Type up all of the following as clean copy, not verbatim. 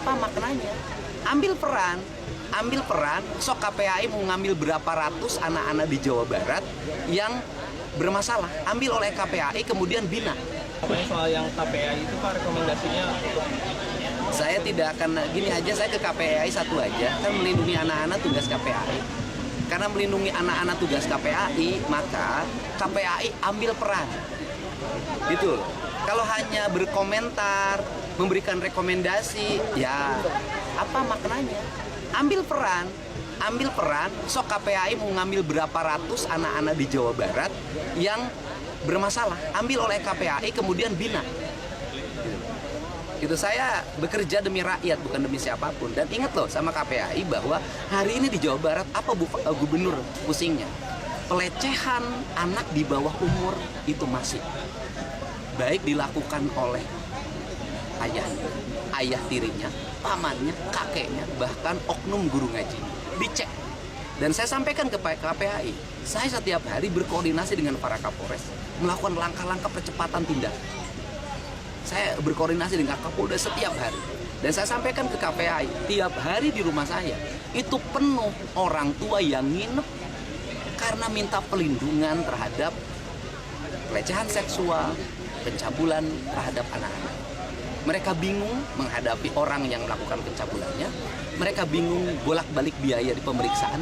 Apa maknanya? Ambil peran, sok KPAI mau ngambil berapa ratus anak-anak di Jawa Barat yang bermasalah, ambil oleh KPAI kemudian bina. Soal yang KPAI itu Pak, rekomendasinya untuk Saya tidak akan, gini aja, saya ke KPAI satu aja, kan melindungi anak-anak tugas KPAI. Karena melindungi anak-anak tugas KPAI, maka KPAI ambil peran. Gitu. Kalau hanya berkomentar, memberikan rekomendasi, ya apa maknanya? Ambil peran, sok KPAI mau ngambil berapa ratus anak-anak di Jawa Barat yang bermasalah, ambil oleh KPAI kemudian bina. Itu saya bekerja demi rakyat, bukan demi siapapun. Dan ingat loh sama KPAI bahwa hari ini di Jawa Barat apa gubernur pusingnya? Pelecehan anak di bawah umur itu masih baik dilakukan oleh ayahnya, ayah tirinya, pamannya, kakeknya, bahkan oknum guru ngaji. Dicek. Dan saya sampaikan ke KPAI, saya setiap hari berkoordinasi dengan para Kapolres, melakukan langkah-langkah percepatan tindakan. Saya berkoordinasi dengan Kapolda setiap hari. Dan saya sampaikan ke KPAI, tiap hari di rumah saya, itu penuh orang tua yang nginep karena minta pelindungan terhadap pelecehan seksual, pencabulan terhadap anak-anak. Mereka bingung menghadapi orang yang melakukan pencabulannya. Mereka bingung bolak-balik biaya di pemeriksaan.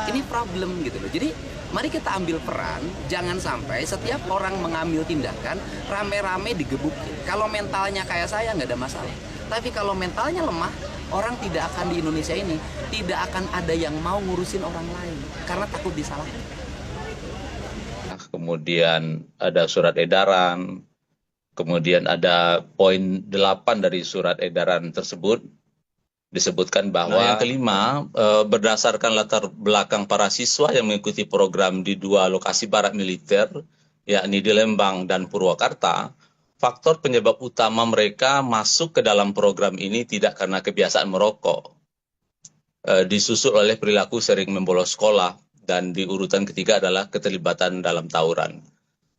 Ini problem gitu loh. Jadi mari kita ambil peran. Jangan sampai setiap orang mengambil tindakan rame-rame digebukin. Kalau mentalnya kayak saya nggak ada masalah. Tapi kalau mentalnya lemah, orang tidak akan di Indonesia ini tidak akan ada yang mau ngurusin orang lain karena takut disalahin. Kemudian ada surat edaran, kemudian ada poin 8 dari surat edaran tersebut, disebutkan bahwa yang kelima, berdasarkan latar belakang para siswa yang mengikuti program di 2 lokasi barak militer, yakni di Lembang dan Purwakarta, faktor penyebab utama mereka masuk ke dalam program ini tidak karena kebiasaan merokok, disusul oleh perilaku sering membolos sekolah, dan di urutan ketiga adalah keterlibatan dalam tawuran.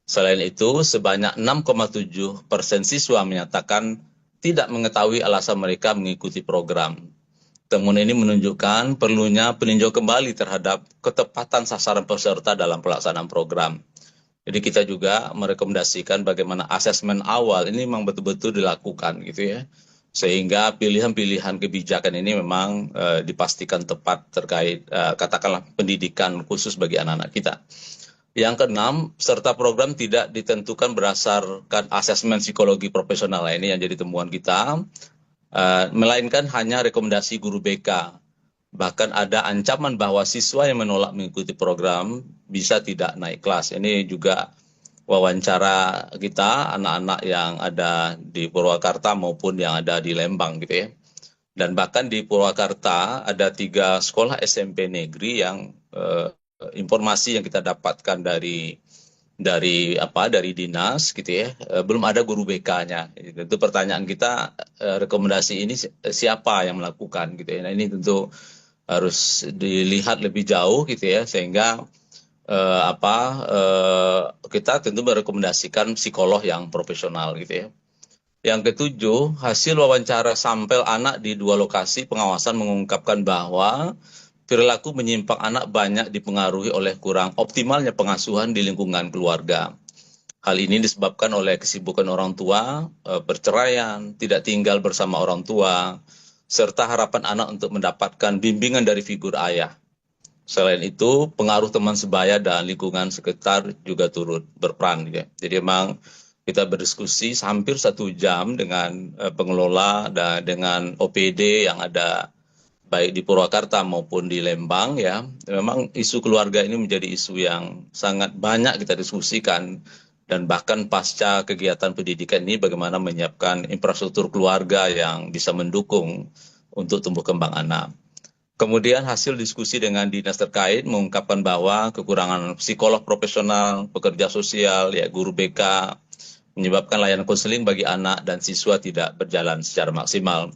Selain itu, sebanyak 6,7% siswa menyatakan tidak mengetahui alasan mereka mengikuti program. Temuan ini menunjukkan perlunya peninjau kembali terhadap ketepatan sasaran peserta dalam pelaksanaan program. Jadi kita juga merekomendasikan bagaimana asesmen awal ini memang betul-betul dilakukan gitu ya. Sehingga pilihan-pilihan kebijakan ini memang dipastikan tepat terkait katakanlah pendidikan khusus bagi anak-anak kita. Yang keenam, peserta program tidak ditentukan berdasarkan asesmen psikologi profesional, ini yang jadi temuan kita, melainkan hanya rekomendasi guru BK. Bahkan ada ancaman bahwa siswa yang menolak mengikuti program bisa tidak naik kelas. Ini juga wawancara kita, anak-anak yang ada di Purwakarta maupun yang ada di Lembang gitu ya. Dan bahkan di Purwakarta ada 3 sekolah SMP negeri yang informasi yang kita dapatkan dari dinas gitu ya, belum ada guru BK-nya. Tentu pertanyaan kita, rekomendasi ini siapa yang melakukan gitu ya. Nah, ini tentu harus dilihat lebih jauh gitu ya, sehingga kita tentu merekomendasikan psikolog yang profesional gitu ya. Yang ketujuh, hasil wawancara sampel anak di 2 lokasi pengawasan mengungkapkan bahwa perilaku menyimpang anak banyak dipengaruhi oleh kurang optimalnya pengasuhan di lingkungan keluarga. Hal ini disebabkan oleh kesibukan orang tua, perceraian, tidak tinggal bersama orang tua, serta harapan anak untuk mendapatkan bimbingan dari figur ayah. Selain itu, pengaruh teman sebaya dan lingkungan sekitar juga turut berperan. Ya. Jadi memang kita berdiskusi hampir 1 jam dengan pengelola dan dengan OPD yang ada baik di Purwakarta maupun di Lembang ya. Memang isu keluarga ini menjadi isu yang sangat banyak kita diskusikan, dan bahkan pasca kegiatan pendidikan ini bagaimana menyiapkan infrastruktur keluarga yang bisa mendukung untuk tumbuh kembang anak. Kemudian hasil diskusi dengan dinas terkait mengungkapkan bahwa kekurangan psikolog profesional, pekerja sosial, ya guru BK, menyebabkan layanan konseling bagi anak dan siswa tidak berjalan secara maksimal.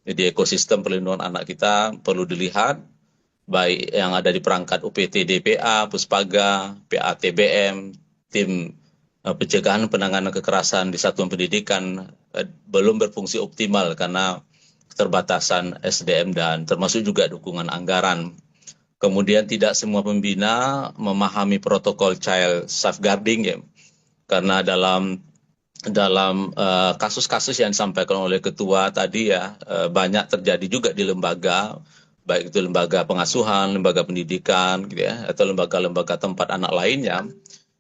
Jadi ekosistem perlindungan anak kita perlu dilihat, baik yang ada di perangkat UPT DPA, Puspaga, PATBM, tim pencegahan penanganan kekerasan di satuan pendidikan belum berfungsi optimal karena keterbatasan SDM dan termasuk juga dukungan anggaran. Kemudian tidak semua pembina memahami protokol child safeguarding ya, karena dalam kasus-kasus yang disampaikan oleh ketua tadi ya, banyak terjadi juga di lembaga, baik itu lembaga pengasuhan, lembaga pendidikan gitu ya, atau lembaga-lembaga tempat anak lainnya,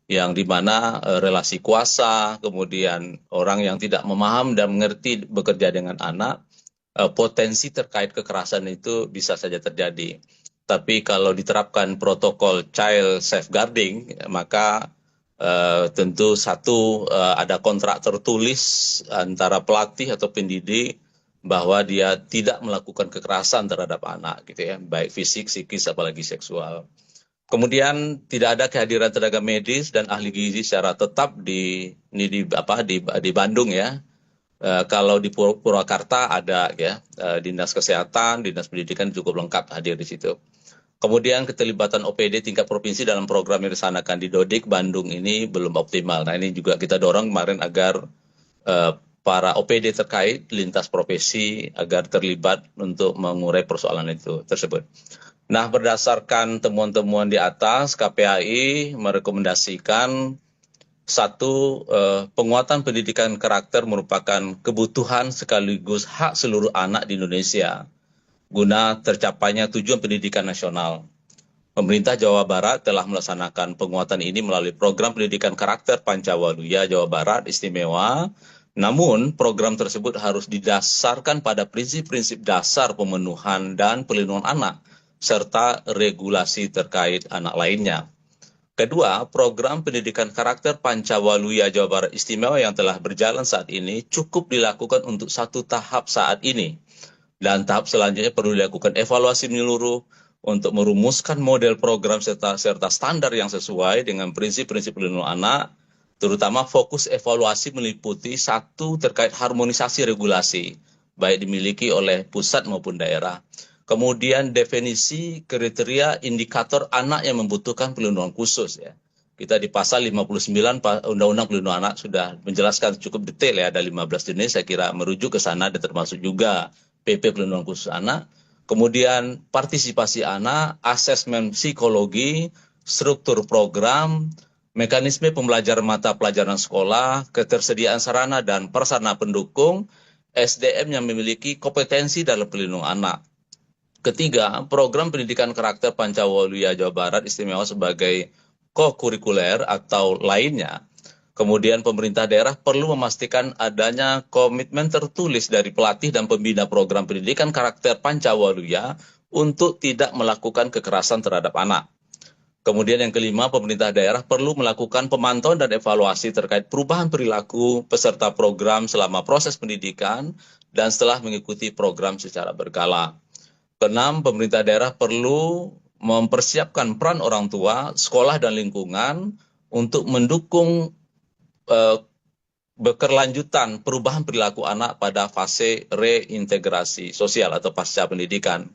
yang dimana relasi kuasa, kemudian orang yang tidak memaham dan mengerti bekerja dengan anak, potensi terkait kekerasan itu bisa saja terjadi. Tapi kalau diterapkan protokol child safeguarding, maka tentu satu, ada kontrak tertulis antara pelatih atau pendidik bahwa dia tidak melakukan kekerasan terhadap anak gitu ya, baik fisik, psikis, apalagi seksual. Kemudian tidak ada kehadiran tenaga medis dan ahli gizi secara tetap di Bandung ya. Kalau di Purwakarta ada ya, Dinas Kesehatan, Dinas Pendidikan cukup lengkap hadir di situ. Kemudian keterlibatan OPD tingkat provinsi dalam program yang disanakan di Dodik Bandung ini belum optimal. Nah ini juga kita dorong kemarin agar para OPD terkait lintas profesi agar terlibat untuk mengurai persoalan itu tersebut. Nah berdasarkan temuan-temuan di atas, KPAI merekomendasikan satu, penguatan pendidikan karakter merupakan kebutuhan sekaligus hak seluruh anak di Indonesia guna tercapainya tujuan pendidikan nasional. Pemerintah Jawa Barat telah melaksanakan penguatan ini melalui program pendidikan karakter Pancawaluya Jawa Barat Istimewa. Namun, program tersebut harus didasarkan pada prinsip-prinsip dasar pemenuhan dan pelindungan anak, serta regulasi terkait anak lainnya. Kedua, program pendidikan karakter Pancawaluya Jawa Barat Istimewa yang telah berjalan saat ini cukup dilakukan untuk satu tahap saat ini. Dan tahap selanjutnya perlu dilakukan evaluasi menyeluruh untuk merumuskan model program serta standar yang sesuai dengan prinsip-prinsip pelindungan anak, terutama fokus evaluasi meliputi satu terkait harmonisasi regulasi, baik dimiliki oleh pusat maupun daerah. Kemudian definisi kriteria indikator anak yang membutuhkan pelindungan khusus ya. Kita di pasal 59 Undang-Undang Pelindungan Anak sudah menjelaskan cukup detail ya, ada 15 jenis, saya kira merujuk ke sana dan termasuk juga PP Pelindungan Khusus Anak. Kemudian partisipasi anak, asesmen psikologi, struktur program, mekanisme pembelajaran mata pelajaran sekolah, ketersediaan sarana dan prasarana pendukung, SDM yang memiliki kompetensi dalam pelindungan anak. Ketiga, program pendidikan karakter Pancawaluya Jawa Barat Istimewa sebagai ko-kurikuler atau lainnya. Kemudian pemerintah daerah perlu memastikan adanya komitmen tertulis dari pelatih dan pembina program pendidikan karakter Pancawaluya untuk tidak melakukan kekerasan terhadap anak. Kemudian yang kelima, pemerintah daerah perlu melakukan pemantauan dan evaluasi terkait perubahan perilaku peserta program selama proses pendidikan dan setelah mengikuti program secara berkala. Keenam, pemerintah daerah perlu mempersiapkan peran orang tua, sekolah dan lingkungan untuk mendukung berkelanjutan perubahan perilaku anak pada fase reintegrasi sosial atau pasca pendidikan.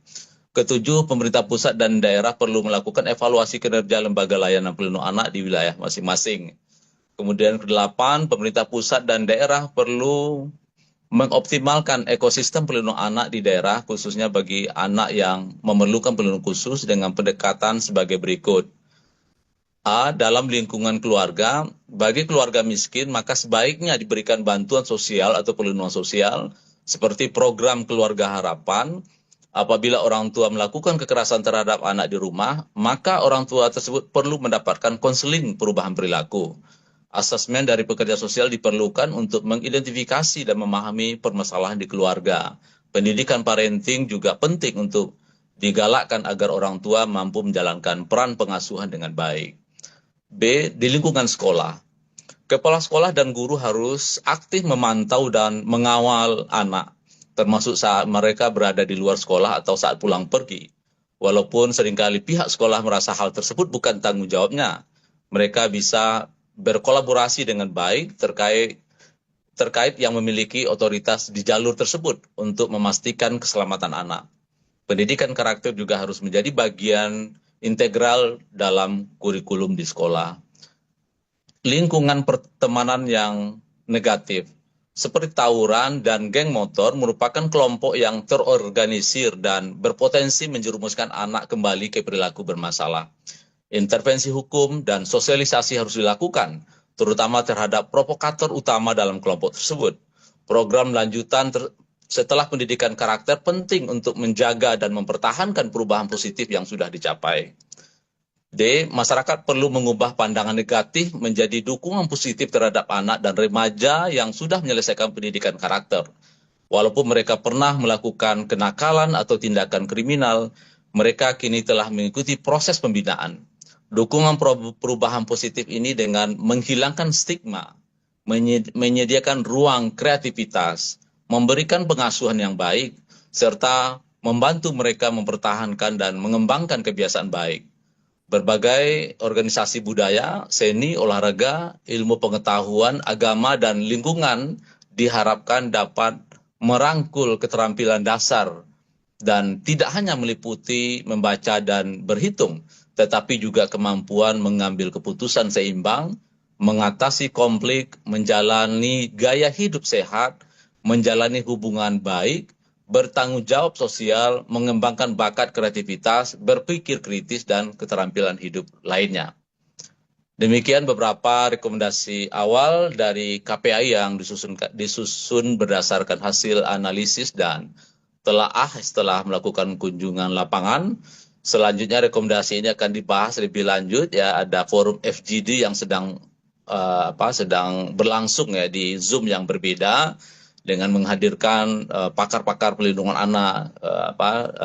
Ketujuh, pemerintah pusat dan daerah perlu melakukan evaluasi kinerja lembaga layanan pelindungan anak di wilayah masing-masing. Kemudian kedelapan, pemerintah pusat dan daerah perlu mengoptimalkan ekosistem pelindungan anak di daerah, khususnya bagi anak yang memerlukan perlindungan khusus dengan pendekatan sebagai berikut. A. Dalam lingkungan keluarga, bagi keluarga miskin maka sebaiknya diberikan bantuan sosial atau perlindungan sosial seperti program Keluarga Harapan. Apabila orang tua melakukan kekerasan terhadap anak di rumah, maka orang tua tersebut perlu mendapatkan konseling perubahan perilaku. Asesmen dari pekerja sosial diperlukan untuk mengidentifikasi dan memahami permasalahan di keluarga. Pendidikan parenting juga penting untuk digalakkan agar orang tua mampu menjalankan peran pengasuhan dengan baik. B. Di lingkungan sekolah. Kepala sekolah dan guru harus aktif memantau dan mengawal anak, termasuk saat mereka berada di luar sekolah atau saat pulang pergi. Walaupun seringkali pihak sekolah merasa hal tersebut bukan tanggung jawabnya, mereka bisa berkolaborasi dengan baik terkait yang memiliki otoritas di jalur tersebut untuk memastikan keselamatan anak. Pendidikan karakter juga harus menjadi bagian integral dalam kurikulum di sekolah. Lingkungan pertemanan yang negatif. seperti tawuran dan geng motor merupakan kelompok yang terorganisir dan berpotensi menjerumuskan anak kembali ke perilaku bermasalah. Intervensi hukum dan sosialisasi harus dilakukan, terutama terhadap provokator utama dalam kelompok tersebut. Program lanjutan setelah pendidikan karakter penting untuk menjaga dan mempertahankan perubahan positif yang sudah dicapai. D. Masyarakat perlu mengubah pandangan negatif menjadi dukungan positif terhadap anak dan remaja yang sudah menyelesaikan pendidikan karakter. Walaupun mereka pernah melakukan kenakalan atau tindakan kriminal, mereka kini telah mengikuti proses pembinaan. Dukungan perubahan positif ini dengan menghilangkan stigma, menyediakan ruang kreativitas, memberikan pengasuhan yang baik, serta membantu mereka mempertahankan dan mengembangkan kebiasaan baik. Berbagai organisasi budaya, seni, olahraga, ilmu pengetahuan, agama, dan lingkungan diharapkan dapat merangkul keterampilan dasar dan tidak hanya meliputi membaca dan berhitung, tetapi juga kemampuan mengambil keputusan seimbang, mengatasi konflik, menjalani gaya hidup sehat, menjalani hubungan baik, bertanggung jawab sosial, mengembangkan bakat kreativitas, berpikir kritis, dan keterampilan hidup lainnya. Demikian beberapa rekomendasi awal dari KPAI yang disusun berdasarkan hasil analisis dan telaah setelah melakukan kunjungan lapangan. Selanjutnya rekomendasi ini akan dibahas lebih lanjut, ya, ada forum FGD yang sedang berlangsung ya di Zoom yang berbeda, dengan menghadirkan pakar-pakar pelindungan anak,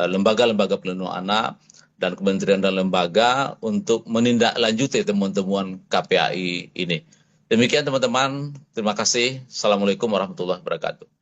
lembaga-lembaga pelindungan anak, dan kementerian dan lembaga untuk menindaklanjuti temuan-temuan KPAI ini. Demikian teman-teman, terima kasih. Assalamualaikum warahmatullahi wabarakatuh.